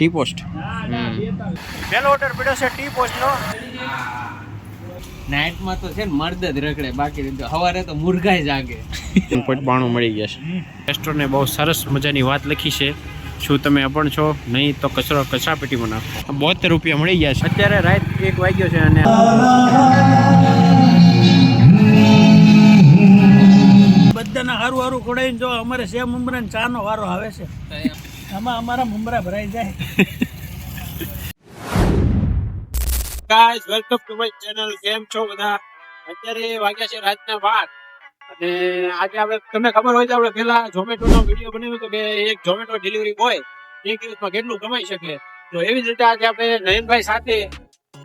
T post પેલો order પડ્યો છે ટી પોસ્ટ નો. નાઇટમાં તો છે ને મર્દ જ રખડે, બાકી સવારે તો મુર્ગાય જાગે. 92 મળી ગયા છે. રેસ્ટોરન્ટે બહુ સરસ મજાની વાત લખી છે, શું તમે અપણ છો? નહીં તો કચરા પેટીમાં નાખો. 72 રૂપિયા મળી ગયા છે. અત્યારે રાત 1 વાગ્યો છે અને બધાના હારું હારું ખોડાઈને જો અમારે સેવ મમરા ચા નો વારો આવે છે. આમાં અમારા મમરા ભરાઈ જાય. Guys welcome to my channel. કેમ છો બધા? અત્યારે વાગ્યા છે રાતના 12 અને આજે આપણે તમને ખબર હોય તો આપણે પહેલા ઝોમેટોનો વિડીયો બનાવ્યો હતો કે એક ઝોમેટો ડિલિવરી બોય એક દિવસમાં કેટલું કમાઈ શકે. તો એવી જ રીતે આજે આપણે નયનભાઈ સાથે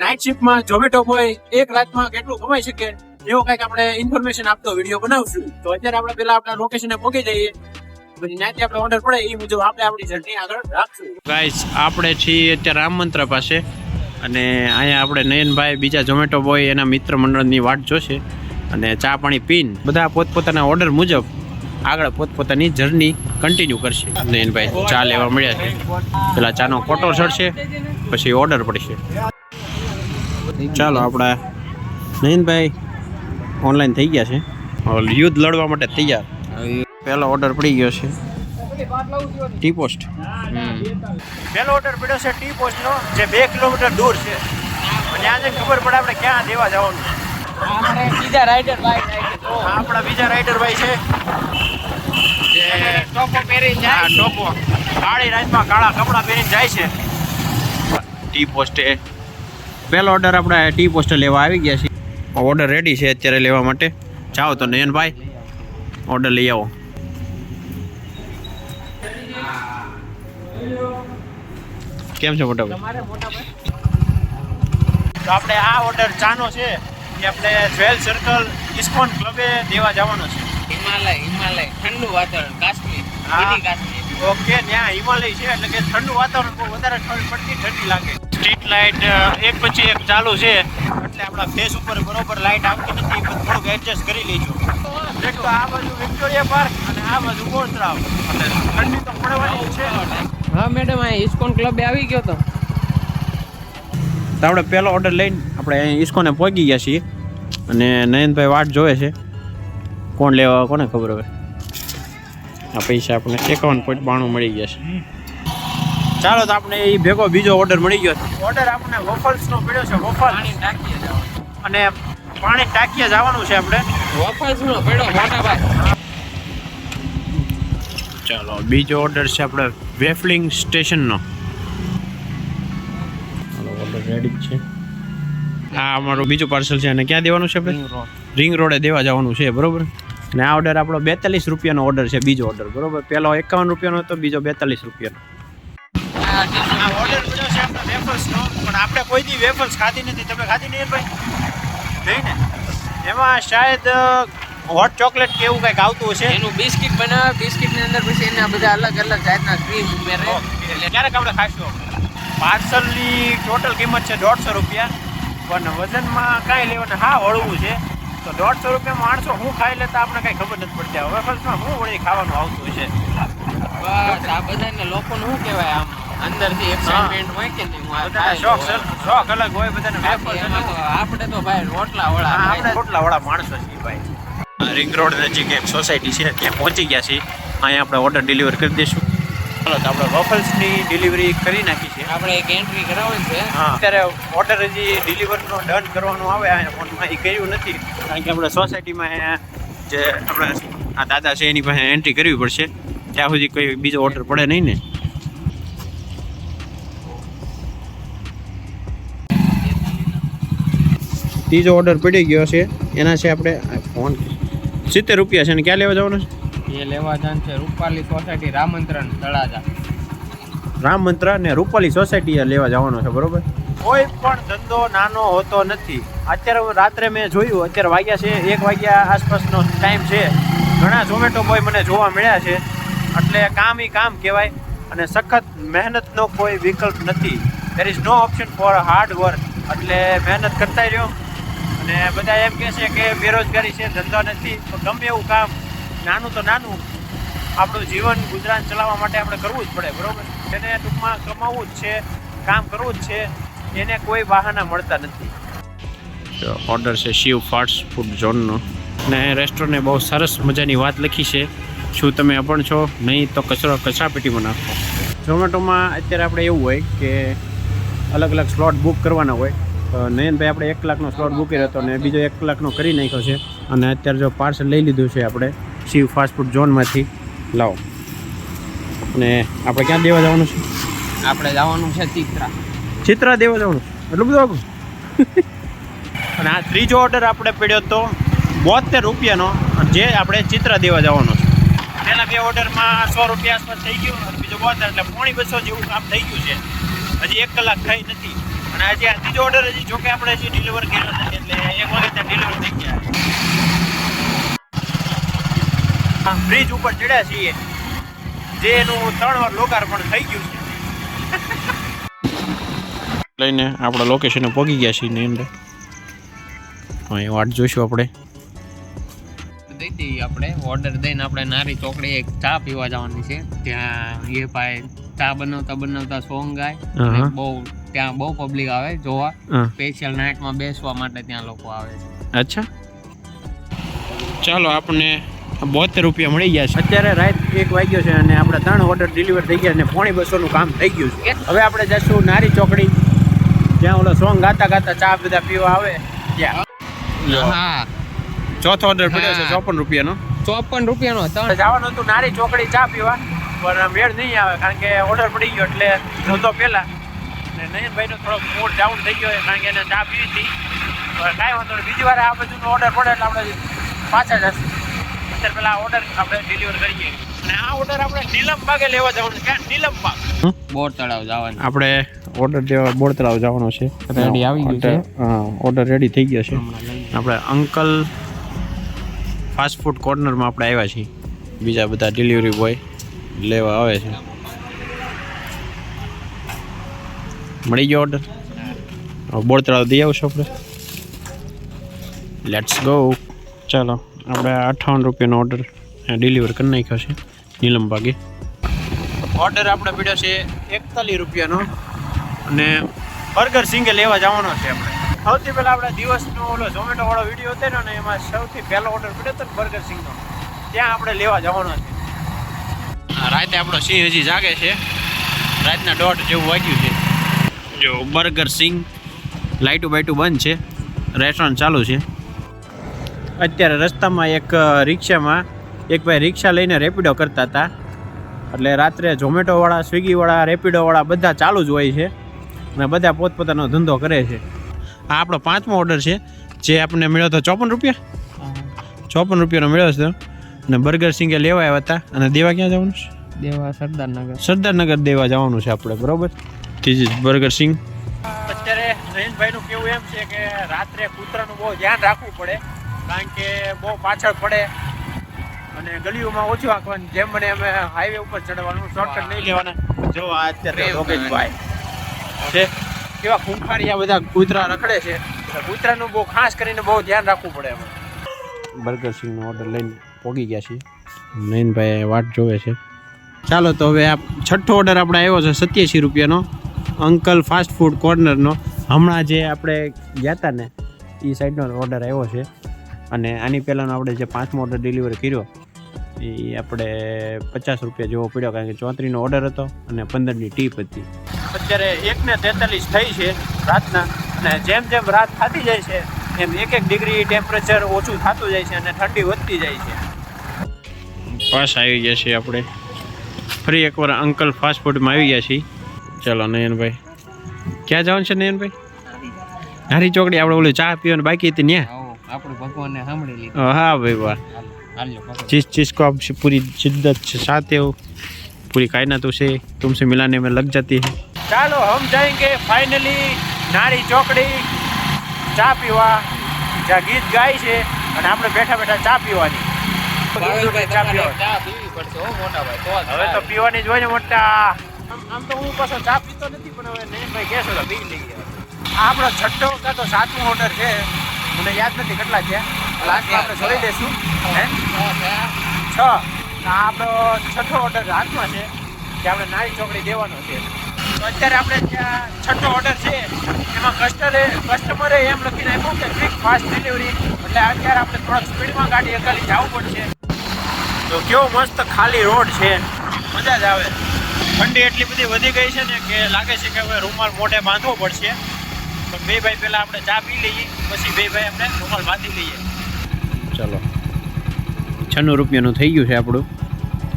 નાઇટ શિફ્ટમાં ઝોમેટો બોય એક રાતમાં કેટલું કમાઈ શકે એવો કંઈક આપણે ઇન્ફોર્મેશન આપતો વિડીયો બનાવશું. તો અત્યારે આપણે પહેલા આપણા લોકેશને પહોંચી જઈએ, પછી નાઇટે આપણે ઓર્ડર પડે એ મુજબ આપણે આપણી જર્ની આગળ રાખશું. ગાઈસ આપણે છીએ અત્યારે રામ મંત્ર પાસે અને અહીંયા આપણે નયનભાઈ બીજા ઝોમેટો બોય એના મિત્ર મંડળની વાટ જોશે અને ચા પાણી પીને બધા પોતપોતાના ઓર્ડર મુજબ આગળ પોતપોતાની જર્ની કન્ટિન્યુ કરશે. નયનભાઈ ચા લેવા મળ્યા છે, પેલા ચાનો કોટો ચડશે પછી ઓર્ડર પડશે. ચાલો આપણા નયનભાઈ ઓનલાઈન થઈ ગયા છે, યુદ્ધ લડવા માટે તૈયાર. પહેલો ઓર્ડર પડી ગયો છે ટી પોસ્ટ. પહેલો ઓર્ડર પડ્યો છે ટી પોસ્ટ નો, જે 2 કિલોમીટર દૂર છે અને આજે ખબર પડે આપણે ક્યાં દેવા જવાનું. બીજા રાઇડર ભાઈ આપણા બીજા રાઇડર ભાઈ છે જે ટોપો પહેરી જાય. ટોપો કાળી રાતમાં કાળા કપડાં પહેરીને જાય છે. ટી પોસ્ટે પહેલો ઓર્ડર આપણે ટી પોસ્ટે લેવા આવી ગયા છીએ. ઓર્ડર રેડી છે અત્યારે લેવા માટે. જાઓ તો નયનભાઈ ઓર્ડર લઈ આવો. કેમ છે મોટા ભાઈ? તો આપણે આ ઓર્ડર ચાનો છે એ આપણે જ્વેલ સર્કલ ઇસ્કોન ક્લબે દેવા જવાનો છે. હિમાલય ઠંડુ વાતાવરણ, કાશ્મીર. ઓકે, ત્યાં હિમાલય છે એટલે કે ઠંડુ વાતાવરણ બહુ વધારે ઠંડી લાગે. સ્ટ્રીટ લાઇટ એક પછી એક ચાલુ છે એટલે આપણા ફેસ ઉપર બરોબર લાઇટ આવતી નથી, પણ થોડુંક એડજસ્ટ કરી લેજો. એક તો આ બાજુ વિક્ટોરિયા પાર્ક અને આ બાજુ ગોળતળાવ એટલે ઠંડી તો પડવાની છે. હા મેડમ, આ ઇસ્કોન ક્લબે આવી ગયો તો આપણે પહેલો ઓર્ડર લઈને આપણે અહીં ઇસ્કોને પહોંચી ગયા છીએ અને નયનભાઈ વાટ જોવે છે. કોણ લેવા કોને ખબર હવે. આ પૈસા આપણે 51.92 મળી ગયા છે. ચાલો તો આપણે એ ભેગો બીજો ઓર્ડર મળી ગયો છે. ઓર્ડર આપણે વોફલ્સનો પડ્યો છે. વોફલ અને પાણી ટાંકીએ જવાનું છે આપણે. વોફલ્સનો પડ્યો મોટા ભાઈ. ચાલો બીજો ઓર્ડર છે આપણે વેફલિંગ સ્ટેશનનો. ઓર્ડર રેડી છે. આ અમારું બીજું પાર્સલ છે અને ક્યાં દેવાનું છે આપણે? રિંગ રોડે દેવા જવાનું છે, બરોબર. અને આ ઓર્ડર આપણો 42 રૂપિયાનો ઓર્ડર છે, બીજો ઓર્ડર, બરોબર. પહેલો 51 રૂપિયાનો હતો, બીજો 42 રૂપિયાનો. આ ઓર્ડર પડ્યો છે આપણે વેફલ્સનો, પણ આપણે કોઈ દી વેફલ્સ ખાધી નથી. તમે ખાધી નહીં ભાઈ? નહીં ને? એમાં શાયદ હોટ ચોકલેટ કે એવું કંઈક આવતું હશે. એનું બિસ્કિટ બનાવે, બિસ્કિટની અંદર પછી એના બધા અલગ અલગ જાતના ક્રીમ ઉમેરે. ક્યારેક આપણે ખાઈશું. પાર્સલની ટોટલ કિંમત છે 150 રૂપિયા, પણ વજનમાં કાંઈ લેવાનું હા હળવું છે. તો 150 રૂપિયામાં માણસો હું ખાઈ લેતા આપણે કાંઈ ખબર નથી પડતી. હવે વેફલ્સમાં હું વળી ખાવાનું આવતું છે. બસ આ બધાને લોકોને શું કહેવાય, આમ અંદરથી એક્સાઇટમેન્ટ હોય કે નહીં. શોખ અલગ હોય બધાને. આપણે તો ભાઈ રોટલાવાળા, આપણે રોટલાવાળા માણસો છીએ ભાઈ. રિંગ રોડ નજીક એક સોસાયટી છે, ત્યાં પહોંચી ગયા છીએ. અહીંયા આપણે ઓર્ડર ડિલિવર કરી દઈશું. ચાલો તો આપણે વોફલ્સની ડિલિવરી કરી નાખી છે. આપણે એક એન્ટ્રી કરાવવાની છે. હા, અત્યારે ઓર્ડર હજી ડિલિવરનો ડન કરવાનું આવે અહીંયા ફોનમાં, એ કર્યું નથી કારણ કે આપણે સોસાયટીમાં જે આપણે આ દાદા છે એની પાસે એન્ટ્રી કરવી પડશે. ત્યાં સુધી કોઈ બીજો ઓર્ડર પડે નહીં ને. ત્રીજો ઓર્ડર પડી ગયો છે, એના છે આપણે ફોન 70 રૂપિયા છે. ને ક્યાં લેવા જવાનું છે? એ લેવા જાન છે રૂપાલી સોસાયટી, રામંત્રણ તળાજા. રામ મંત્ર ને રૂપાલી સોસાયટી લેવા જવાનો છે, બરોબર. કોઈ પણ ધંધો નાનો હોતો નથી. અત્યારે રાત્રે મેં જોયું, અત્યારે વાગ્યા છે 1 વાગ્યા આસપાસનો ટાઈમ છે. ઘણા ઝોમેટો બોય મને જોવા મળ્યા છે. એટલે કામ એ કામ કહેવાય અને સખત મહેનતનો કોઈ વિકલ્પ નથી. There is no option for hard work. એટલે મહેનત કરતા રહ્યો. અને બધા એમ કહે છે કે બેરોજગારી છે, ધંધો નથી. તો ગમે એવું કામ નાનું તો નાનું આપણું જીવન ગુજરાન ચલાવવા માટે આપણે કરવું જ પડે, બરોબર. જેને ટૂંકમાં કમાવવું જ છે, કામ કરવું જ છે, એને કોઈ બહાના મળતા નથી. ઓર્ડર છે શિવ ફાસ્ટ ફૂડ ઝોનનો, ને રેસ્ટોરન્ટે બહુ સરસ મજાની વાત લખી છે, શું તમે અભણ છો? નહીં તો કચરાપેટીમાં નાખો. ઝોમેટોમાં અત્યારે આપણે એવું હોય કે અલગ અલગ સ્લોટ બુક કરવાના હોય. તો નયનભાઈ આપણે 1 કલાકનો સ્લોટ બુક કર્યો હતો ને બીજો 1 કલાકનો કરી નાખ્યો છે. અને અત્યારે જો પાર્સલ લઈ લીધું છે આપણે શિવ ફાસ્ટ ફૂડ ઝોનમાંથી. લાવો. અને આપણે ક્યાં દેવા જવાનું છે? આપણે જવાનું છે ચિત્રા દેવા જવાનું એટલું બધું આગું. અને આ ત્રીજો ઓર્ડર આપણે પડ્યો હતો 72 રૂપિયાનો, જે આપણે ચિત્રા દેવા જવાનો છે. પહેલા 2 ઓર્ડરમાં 100 રૂપિયા આસપાસ થઈ ગયું અને બીજો 72 એટલે 250 જેવું કામ થઈ ગયું છે. હજી 1 કલાક થઈ નથી. અને આજે આ ત્રીજો ઓર્ડર હજી જોકે આપણે હજી ડિલિવર કર્યો નથી, એટલે 1 વાગે ત્યાં ડિલિવર થઈ ગયા. બ્રિજ ઉપર ચડ્યા છીએ, જેનું 3 વાર લોકાર્પણ થઈ ગયું છે. લઈને આપણા લોકેશને પહોંચી ગયા છીએ ને અંદર. અહીં વાટ જોઈશું આપણે. આપણે ઓર્ડર દઈને આપણે નારી ચોકડી એક ચા પીવા જવાની છે. ત્યાં એ ભાઈ ચા બનાવતા સોંગ ગાય. બહુ ત્યાં બહુ પબ્લિક આવે જોવા. સ્પેશિયલ નાઇટમાં બેસવા માટે ત્યાં લોકો આવે છે. અચ્છા, ચાલો આપણને 72 રૂપિયા મળી ગયા છે. અત્યારે રાત 1 વાગ્યો છે અને આપણે 3 ઓર્ડર ડિલિવર થઈ ગયા અને 250 કામ થઈ ગયું છે. હવે આપણે જઈશું નારી ચોકડી, જ્યાં ઓલો સોંગ ગાતા ચા બધા પીવા આવે ત્યાં. હા, ચોથો ઓર્ડર પડ્યો છે 54 રૂપિયાનો. 54 રૂપિયાનો જવાનું હતું નારી ચોકડી ચા પીવા, પણ મેળ નહીં આવે કારણ કે ઓર્ડર પડી ગયો એટલે નહોતો પહેલા. અને નયનભાઈનો થોડોક મૂડ ડાઉન થઈ ગયો કારણ કે એને ચા પીવી હતી. પણ કાંઈ વાંધો નહીં, બીજી વાર આ બધુંનો ઓર્ડર પડે એટલે આપણે પાછા જશું. અત્યારે પહેલાં ઓર્ડર આપણે ડિલિવર કરીએ. અને આ ઓર્ડર આપણે નીલમબાગે લેવા જવાનું છે. નીલમબાગ બોર તળાવ જવાનું. આપણે ઓર્ડર દેવા બોર તળાવ જવાનો છે. રેડી આવી ગયું છે. હા, ઓર્ડર રેડી થઈ ગયો છે. આપણે અંકલ ફાસ્ટ ફૂડ કોર્નરમાં આપણે આવ્યા છીએ. બીજા બધા ડિલિવરી બોય લેવા આવે છે. મળી ગયો ઓર્ડર. બોર તળાવ દઈ આવશો આપણે. Let's go. ચાલો, આપણે 58 રૂપિયાનો ઓર્ડર ડિલિવર કરી નાખ્યો છે નીલમબાગે. ઓર્ડર આપણે પડ્યો છે 41 રૂપિયાનો અને બર્ગર સિંગે લેવા જવાનો છે આપણે. સૌથી પહેલાં આપણે દિવસનો ઓલો ઝોમેટો વાળો વિડીયો હતો ને એમાં સૌથી પહેલો ઓર્ડર પડ્યો હતો ને બર્ગર સિંગનો, ત્યાં આપણે લેવા જવાનો છે. રાતે આપણો સિંહ હજી જાગે છે. રાતના 1:30 જેવું વાગ્યું છે. જો બર્ગર સિંગ, લાઇટું બાઇટું બંધ છે, રેસ્ટોરન્ટ ચાલુ છે. અત્યારે રસ્તામાં એક રિક્ષામાં એક ભાઈ રિક્ષા લઈને રેપિડો કરતા હતા. એટલે રાત્રે ઝોમેટોવાળા, સ્વિગીવાળા, રેપિડોવાળા બધા ચાલુ જ હોય છે અને બધા પોતપોતાનો ધંધો કરે છે. આ આપણો 5મો ઓર્ડર છે, જે આપણને મળ્યો હતો 54 રૂપિયા. 54 રૂપિયાનો મળ્યો હતો અને બર્ગર સિંગે લેવા આવ્યા હતા. અને દેવા ક્યાં જવાનું છે? દેવા સરદારનગર દેવા જવાનું છે આપણે, બરોબર. ધીસ ઇઝ બર્ગર સિંગ. અત્યારે નયનભાઈનું કેવું એમ છે કે રાત્રે કૂતરાનું બહુ ધ્યાન રાખવું પડે કારણ કે બહુ પાછળ પડે અને ગલીઓમાં ઓછું આંકવાનું. જેમ મને અમે હાઈવે ઉપર ચડવાનું, શોર્ટકટ નહીં લેવાના. જો આ અત્યારે લોકેશભાઈ છે કેવા ખૂંખારી બધા કૂતરા રખડે છે. કૂતરાનું બહુ ખાસ કરીને બહુ ધ્યાન રાખવું પડે એમાં. બર્ગર સિંગનો ઓર્ડર લઈને પોગી ગયા છીએ. નયનભાઈ વાટ જોવે છે. ચાલો, તો હવે આ 6થો ઓર્ડર આપણે આવ્યો છે 87 રૂપિયાનો અંકલ ફાસ્ટ ફૂડ કોર્નરનો. હમણાં જે આપણે ગયા હતા ને એ સાઈડનો ઓર્ડર આવ્યો છે. અને આની પહેલાંનો આપણે જે 5મો ઓર્ડર ડિલિવર કર્યો એ આપણે 50 રૂપિયા જેવો પડ્યો કારણ કે 34નો ઓર્ડર હતો અને 15ની ટીપ હતી. અત્યારે 1:43 થઈ છે રાતના. અને જેમ જેમ રાત થતી જાય છે એમ 1 ડિગ્રી ટેમ્પરેચર ઓછું થતું જાય છે અને ઠંડી વધતી જાય છે. પાસ આવી ગયા છીએ આપણે ફરી એકવાર અંકલ ફાસ્ટ ફૂડમાં આવી ગયા છીએ. ચાલો નયનભાઈ, ક્યાં જવાનું છે નયનભાઈ? નારી ચોકડી. આપણે ઓલું ચા પીવાનું બાકી હતી ત્યાં. આપણે ભગવાનને સાંભળી લીધું. हाँ भाई वाह, जिस चीज़ को आप पूरी शिद्दत से चाहते हो पूरी कायनात उसे तुमसे मिलाने में लग जाती है. चलो हम जाएंगे फाइनली नारी ચોકડી ચા પીવા. જ્યાં ગીત ગાય છે અને આપણે બેઠા બેઠા ચા પીવાની. હવે તો પીવાની જ હોય ને મોટા. આમ તો હું પાછો ચા પીતો નથી પણ હવે નયનભાઈ કહેશો તો પી લઈએ. આ આપણો 6થો કાં તો 7મો ઓર્ડર છે, મને યાદ નથી કેટલા છે. લાસ્ટમાં આપણે જોઈ લઈશું. 6 આપણો 6થો ઓર્ડર હાથમાં છે. કે આપણે નારી ચોકડી દેવાનો છે. તો અત્યારે આપણે ત્યાં છઠ્ઠો ઓર્ડર છે એમાં કસ્ટમરે એમ લખીને આપ્યું કે ક્વિક ફાસ્ટ ડિલિવરી, એટલે અત્યારે આપણે થોડાક સ્પીડમાં ગાડી અકાલી જવું પડશે. તો કેવો મસ્ત ખાલી રોડ છે, મજા જ આવે. ઠંડી એટલી બધી વધી ગઈ છે ને કે લાગે છે કે હવે રૂમાલ મોઢે બાંધવો પડશે. તો બે ભાઈ પહેલા આપણે ચા પી લઈએ, પછી બે ભાઈ આપણે રૂમાલ બાંધી લઈએ. ચલો 96 રૂપિયાનું થઈ ગયું છે આપણું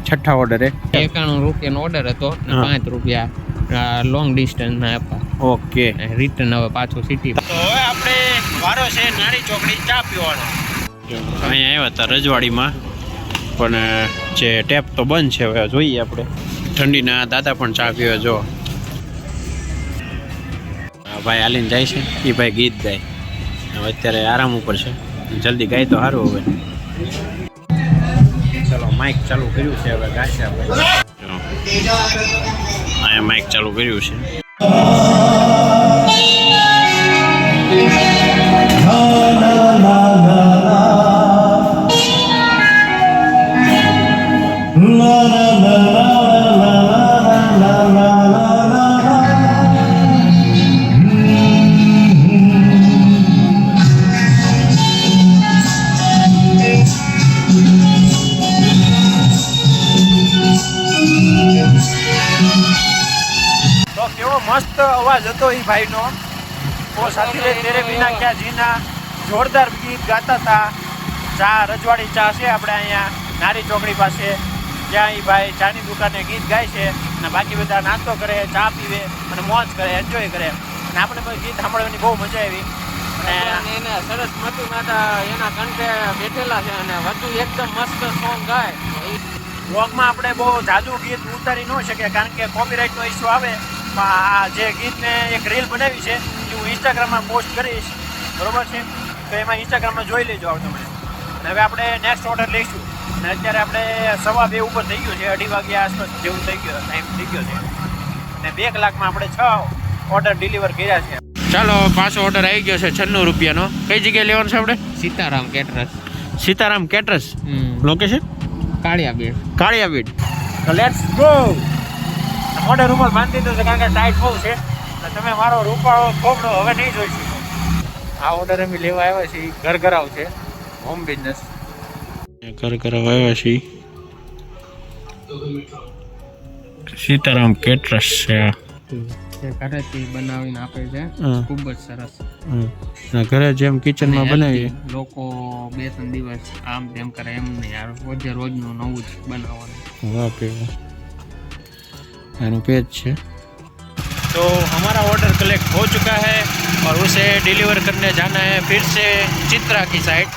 છઠ્ઠા ઓર્ડરે. 91 રૂપિયાનો ઓર્ડર હતો ને 5 રૂપિયા લોંગ ડિસ્ટન્સના આપ્યા. ઓકે, રિટર્ન હવે પાછું સિટી. તો હવે આપણે વારો છે નારી ચોકડી ચા પીવાનો. અહીંયા આવ્યા હતા રજવાડીમાં, પણ જે ટેપ તો બંધ છે. હવે જોઈએ આપણે. ઠંડીના દાદા પણ ચા પીવે. જો ભાઈ હાલીને જાય છે, એ ભાઈ ગીત ગાય. હવે અત્યારે આરામ ઉપર છે, જલ્દી ગાય તો સારું. હવે ચલો માઇક ચાલુ કર્યું છે, હવે ગાશે આપણે. અહીંયા માઇક ચાલુ કર્યું છે. તો કેવો મસ્ત અવાજ હતો એ ભાઈનો. ઓ સાથી રે તેરે બિના ક્યાં જીના, જોરદાર ગીત ગાતા હતા. ચા રજવાડી ચા છે આપણે અહીંયા નારી ચોકડી પાસે, ત્યાં એ ભાઈ ચાની દુકાને ગીત ગાય છે અને બાકી બધા નાસ્તો કરે, ચા પીવે અને મોજ કરે, એન્જોય કરે. અને આપણે કોઈ ગીત સાંભળવાની બહુ મજા આવી. અને એને સરસ મતું માતા એના કંઠે બેઠેલા છે અને વધુ એકદમ મસ્ત સોંગ ગાય. વ્લોગમાં આપણે બહુ જાજુ ગીત ઉતારી ન શકીએ કારણ કે કોપીરાઇટનો ઇસ્યુ આવે. આ જે ગીતને એક રીલ બનાવી છે એ હું ઇન્સ્ટાગ્રામમાં પોસ્ટ કરીશ, બરોબર છે? તો એમાં ઇન્સ્ટાગ્રામમાં જોઈ લેજો તમે. અને હવે આપણે નેક્સ્ટ ઓર્ડર લઈશું. અને અત્યારે આપણે 2:30 ઉપર થઈ ગયું છે, 2:30 વાગ્યા આસપાસ જેવું થઈ ગયો ટાઈમ થઈ ગયો છે. અને 2 કલાકમાં આપણે 6 ઓર્ડર ડિલિવર કર્યા છે. ચાલો, પાછો ઓર્ડર આવી ગયો છે 96 રૂપિયાનો. કઈ જગ્યાએ લેવાનો છે આપણે? સીતારામ કેટરસ. સીતારામ કેટરસ. લોકેશન કાળિયાબીડ. તો લેટ્સ ગો. મોઢે રૂમાલ બાંધી દીધો છે કારણ કે ટાઈટ બહુ છે. તમે મારો રૂપાળો ખોબડો હવે નહીં જોઈ શકો. આ ઓર્ડર અમે લેવા આવ્યા છીએ, ઘર ઘરાવ છે, હોમ બિઝનેસ. ઘર ઘરાવ આવ્યા છીએ, સીતારામ કેટરસ છે. જે ઘરેથી બનાવીને આપે છે, ખૂબ જ સરસ. ઘરે જેમ કિચનમાં બનાવીએ. લોકો 2-3 દિવસ આમ તેમ કરે એમ નહીં યાર, રોજે રોજનું નવું જ બનાવવાનું. વાહ પે एनु पेज है। तो हमारा ऑर्डर कलेक्ट हो चुका है और उसे डिलीवर करने जाना है फिर से चित्रा की साइड।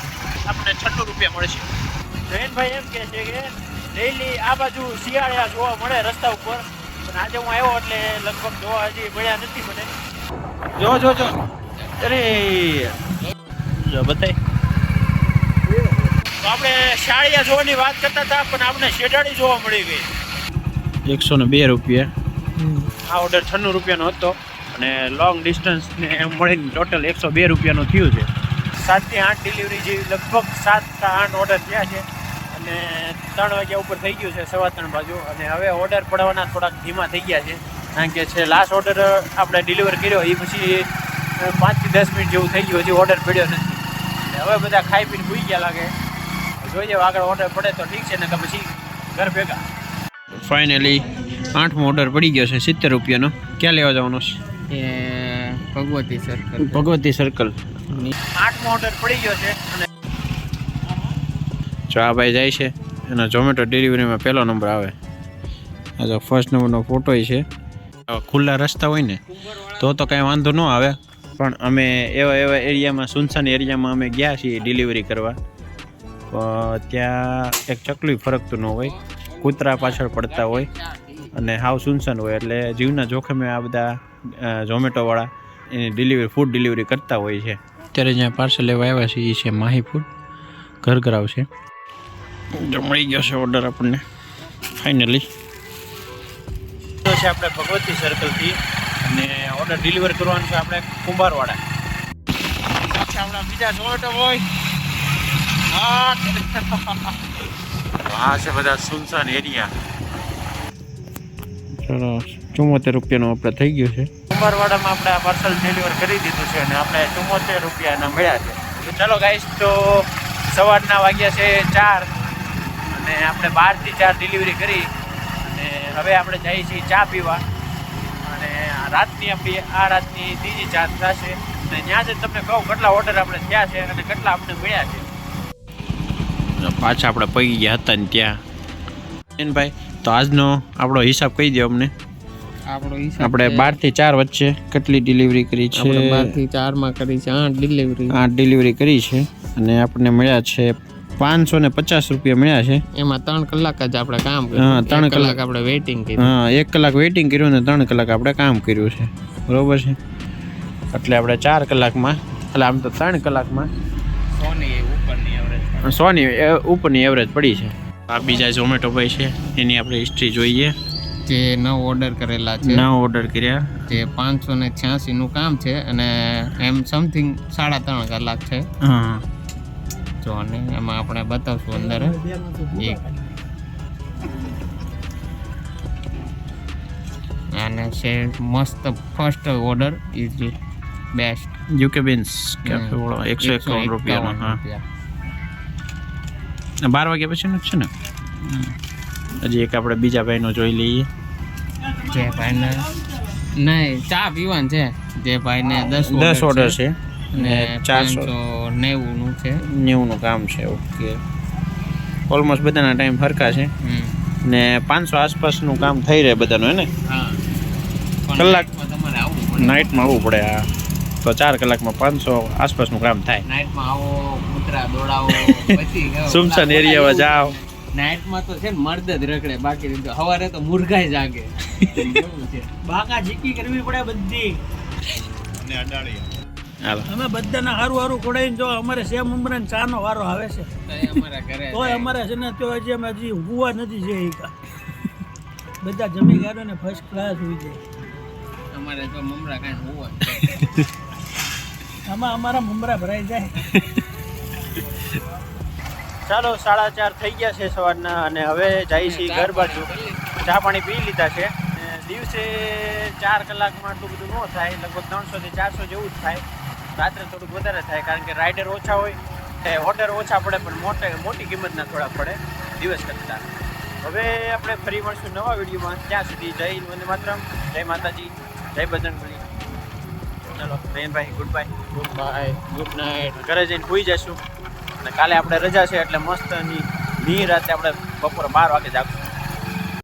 अपने 96 रुपया મળે છે। જૈન ભાઈ એમ કહે છે કે ડેઈલી આ બાજુ શિયાળા જોવા મળે રસ્તા ઉપર, પણ આજે હું આવ્યો એટલે લગભગ જોવા હજી મળ્યા નથી મને। જો જો જો અરે જો બતાય તો આપણે શાળિયા જોવાની વાત કરતા હતા પણ આપણે શેડાડી જોવા મળી ગઈ। 102 રૂપિયા। આ ઓર્ડર 96 રૂપિયાનો હતો અને લોંગ ડિસ્ટન્સ ને એમ મળીને ટોટલ 102 રૂપિયાનો થયું છે। 7 થી 8 ડિલિવરી જેવી લગભગ 7 કે 8 ઓર્ડર થયા છે અને 3 વાગ્યા ઉપર થઈ ગયું છે, 3:15 બાજુ। અને હવે ઓર્ડર પડવાના થોડાક ધીમા થઈ ગયા છે કારણ કે છે લાસ્ટ ઓર્ડર આપણે ડિલિવર કર્યો એ પછી 5 થી 10 મિનિટ જેવું થઈ ગયું, હજી ઓર્ડર પડ્યો નથી। હવે બધા ખાઈ પીને ભૂઈ ગયા લાગે, જોઈએ આગળ ઓર્ડર પડે તો ઠીક છે, ને કે પછી ઘર ભેગા। ફાઇનલી 8મો ઓર્ડર પડી ગયો છે 70 રૂપિયાનો। ક્યાં લેવા જવાનો છે? એ ભગવતી સર્કલ। ભગવતી સર્કલ 8મો ઓર્ડર પડી ગયો છે અને જો આ ભાઈ જાય છે એનો ઝોમેટો ડિલિવરીમાં પહેલો નંબર આવે। આ જો ફર્સ્ટ નંબરનો ફોટો છે। ખુલ્લા રસ્તા હોય ને તો કાંઈ વાંધો ન આવે, પણ અમે એવા એરિયામાં સુનસાન એરિયામાં અમે ગયા છીએ ડિલિવરી કરવા, ત્યાં એક ચકલી ફરકતું ન હોય, કૂતરા પાછળ પડતા હોય અને હાવ સુનસાન હોય, એટલે જીવના જોખમે આ બધા ઝોમેટોવાળા એની ડિલિવરી ફૂડ ડિલિવરી કરતા હોય છે। અત્યારે જ્યાં પાર્સલ લેવા આવ્યા છે એ છે માહી ફૂડ, ઘર ઘર આવશે। જો મળી ગયો છે ઓર્ડર આપણને ફાઇનલી। તો છે આપણે ભગવતી સર્કલથી અને ઓર્ડર ડિલિવર કરવાનું છે આપણે કુંભારવાડા। આપણા બીજા ઝોમેટો હોય આ છે બધા સુનસાન એરિયા। ચલો 74 રૂપિયાનું આપણે થઈ ગયું છે. કુંભારવાડામાં આપણે આ પાર્સલ ડિલિવર કરી દીધું છે અને આપણે 74 રૂપિયાના મળ્યા છે. તો ચલો ગાઈસ, તો સવારના વાગ્યા છે 4 અને આપણે 12 થી 4 ડિલિવરી કરી અને હવે આપણે જઈએ છીએ ચા પીવા અને રાતની આપણી આ રાતની ત્રીજી ચા થશે અને ત્યાં જ તમને કહું કેટલા ઓર્ડર આપણે થયા છે અને કેટલા આપણે મળ્યા છે. પાછા આપણે પગી ગયા હતા ને ત્યાં ભાઈ, તો આજનો આપણો હિસાબ કહી દો અમને. આપણો હિસાબ આપણે 12 થી 4 વચ્ચે કેટલી ડિલિવરી કરી છે? આપણે 12 થી 4 માં કરી છે 8 ડિલિવરી. 8 ડિલિવરી કરી છે અને આપણને મળ્યા છે 550 રૂપિયા મળ્યા છે. એમાં 3 કલાક જ આપણે કામ કર્યું. હા, 3 કલાક આપણે વેઇટિંગ કર્યું. હા, 1 કલાક વેઇટિંગ કર્યું ને 3 કલાક આપણે કામ કર્યું છે. બરોબર છે, એટલે આપણે 4 કલાકમાં, એટલે આમ તો 3 કલાકમાં સોની ઉપરની એવરેજ 100 ઉપરની એવરેજ પડી છે. આ બીજા ઝોમેટો ભાઈ છે, એની આપણે હિસ્ટ્રી જોઈએ. જે 9 ઓર્ડર કરેલા છે, 9 ઓર્ડર કર્યા, જે 586 નું કામ છે અને એમ સમથિંગ 3.5 કલાક છે. હા, જો અને એમાં આપણે બતાવશું અંદર એક અને છે મસ્ત first order is best UK Beans Cafe વાળો 151 રૂપિયાનો. હા, 12 વાગ્યા પછીનું જ છે ને. હજી એક આપણે બીજા ભાઈનો જોઈ લઈએ. જે ભાઈને નહીં ચા પીવાનું છે, જે ભાઈને 10 ઓર્ડર છે અને અને 490 નું છે. 90 નું કામ છે. ઓકે, ઓલમોસ્ટ બધાના ટાઈમ ફરકા છે ને 500 આસપાસનું કામ થઈ રહે બધાનું, હે ને? હા, કલાકમાં તમારે આવવું પડે. નાઇટમાં આવવું પડે. હા, તો 4 કલાકમાં 500 આસપાસનું કામ થાય. નાઇટમાં આવો, કૂતરા દોડાવો, પછી સુમસાન એરિયામાં જાઓ. નાઇટમાં તો છે ને મર્દ જ રખડે, બાકી સવારે તો મુર્ગાય જાગે. એવું છે. બાકા ઝીકી કરવી પડે બધી. હાલો, અમે બધાના હારું હારું ખોડાઈને જો અમારે સેમ ઉમરાન ચાનો વારો આવે છે તો એ અમારા ઘરે તોય અમારે છે ને તો હજી અમે હજી હુવા નથી છે ઈ કા. બધા જમી ગયા ને ફર્સ્ટ ક્લાસ હોઈ જાય. અમારે તો મમરા કાંઈ હોવા આમાં અમારા મમરા ભરાઈ જાય. ચાલો 4:30 થઈ ગયા છે સવારના અને હવે જઈએ છીએ ઘર બાજુ. ચા પાણી પી લીધા છે. દિવસે 4 કલાકમાં આટલું બધું ન થાય, લગભગ 300 થી 400 જેવું જ થાય. રાત્રે થોડુંક વધારે થાય કારણ કે રાઇડર ઓછા હોય, ઓર્ડર ઓછા પડે પણ મોટી કિંમતના થોડા પડે દિવસ કરતાં. હવે આપણે ફરી મળશું નવા વિડીયોમાં. ત્યાં સુધી જય વંદે માતરમ, જય માતાજી, જય બજરંગબલી. ચાલો Nayanbhai, good bye. Good bye, good night. ઘરે જઈને સૂઈ જઈશું અને કાલે આપણે રજા છે એટલે મસ્તની રાતે આપણે બપોરે 12 વાગે જાગશું.